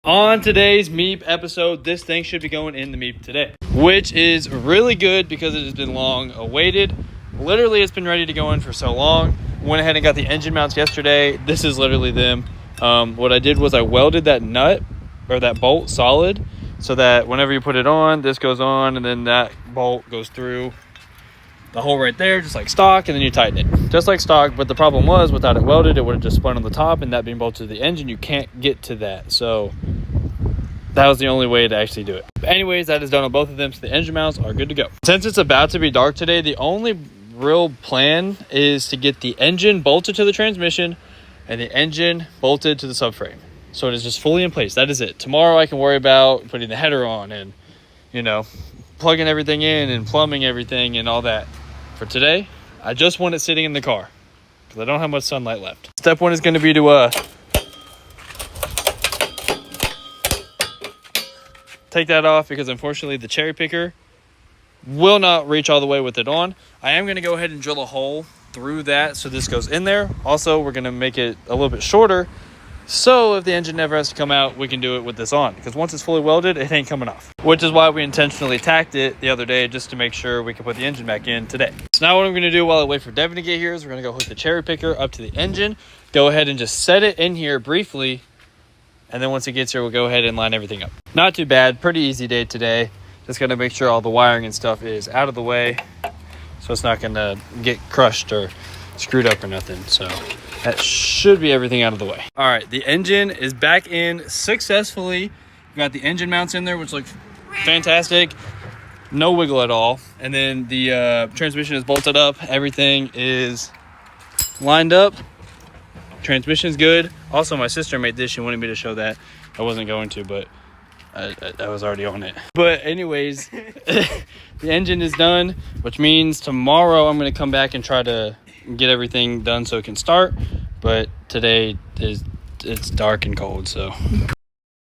On today's Meep episode, this thing should be going in the Meep today, which is really good because it has been long awaited. Literally, it's been ready to go in for so long. Went ahead and got the engine mounts yesterday. This is literally them. What I did was I welded that nut or that bolt solid so that whenever you put it on, this goes on and then that bolt goes through the hole right there, just like stock, and then you tighten it just like stock. But the problem was, without it welded, it would have just spun on the top, and that being bolted to the engine, you can't get to that. So that was the only way to actually do it. But anyways, that is done on both of them, so the engine mounts are good to go. Since it's about to be dark today, the only real plan is to get the engine bolted to the transmission and the engine bolted to the subframe, so it is just fully in place. That is it. Tomorrow I can worry about putting the header on and, you know, plugging everything in and plumbing everything and all that. For today, I just want it sitting in the car because I don't have much sunlight left. Step one is going to be to take that off because unfortunately the cherry picker will not reach all the way with it on. I am going to go ahead and drill a hole through that so this goes in there. Also, we're going to make it a little bit shorter, so if the engine never has to come out, we can do it with this on, because once it's fully welded, it ain't coming off. Which is why we intentionally tacked it the other day, just to make sure we can put the engine back in today. So now what I'm going to do while I wait for Devin to get here is we're going to go hook the cherry picker up to the engine, go ahead and just set it in here briefly, and then once it gets here, we'll go ahead and line everything up. Not too bad, pretty easy day today. Just got to make sure all the wiring and stuff is out of the way, so it's not going to get crushed or screwed up or nothing. So that should be everything out of the way. All right, the engine is back in successfully. We got the engine mounts in there, which look fantastic. No wiggle at all. And then the transmission is bolted up. Everything is lined up. Transmission's good. Also, my sister made this. She wanted me to show that. I wasn't going to, but I was already on it. But anyways, the engine is done, which means tomorrow I'm going to come back and try to get everything done so it can start. But today it's dark and cold, so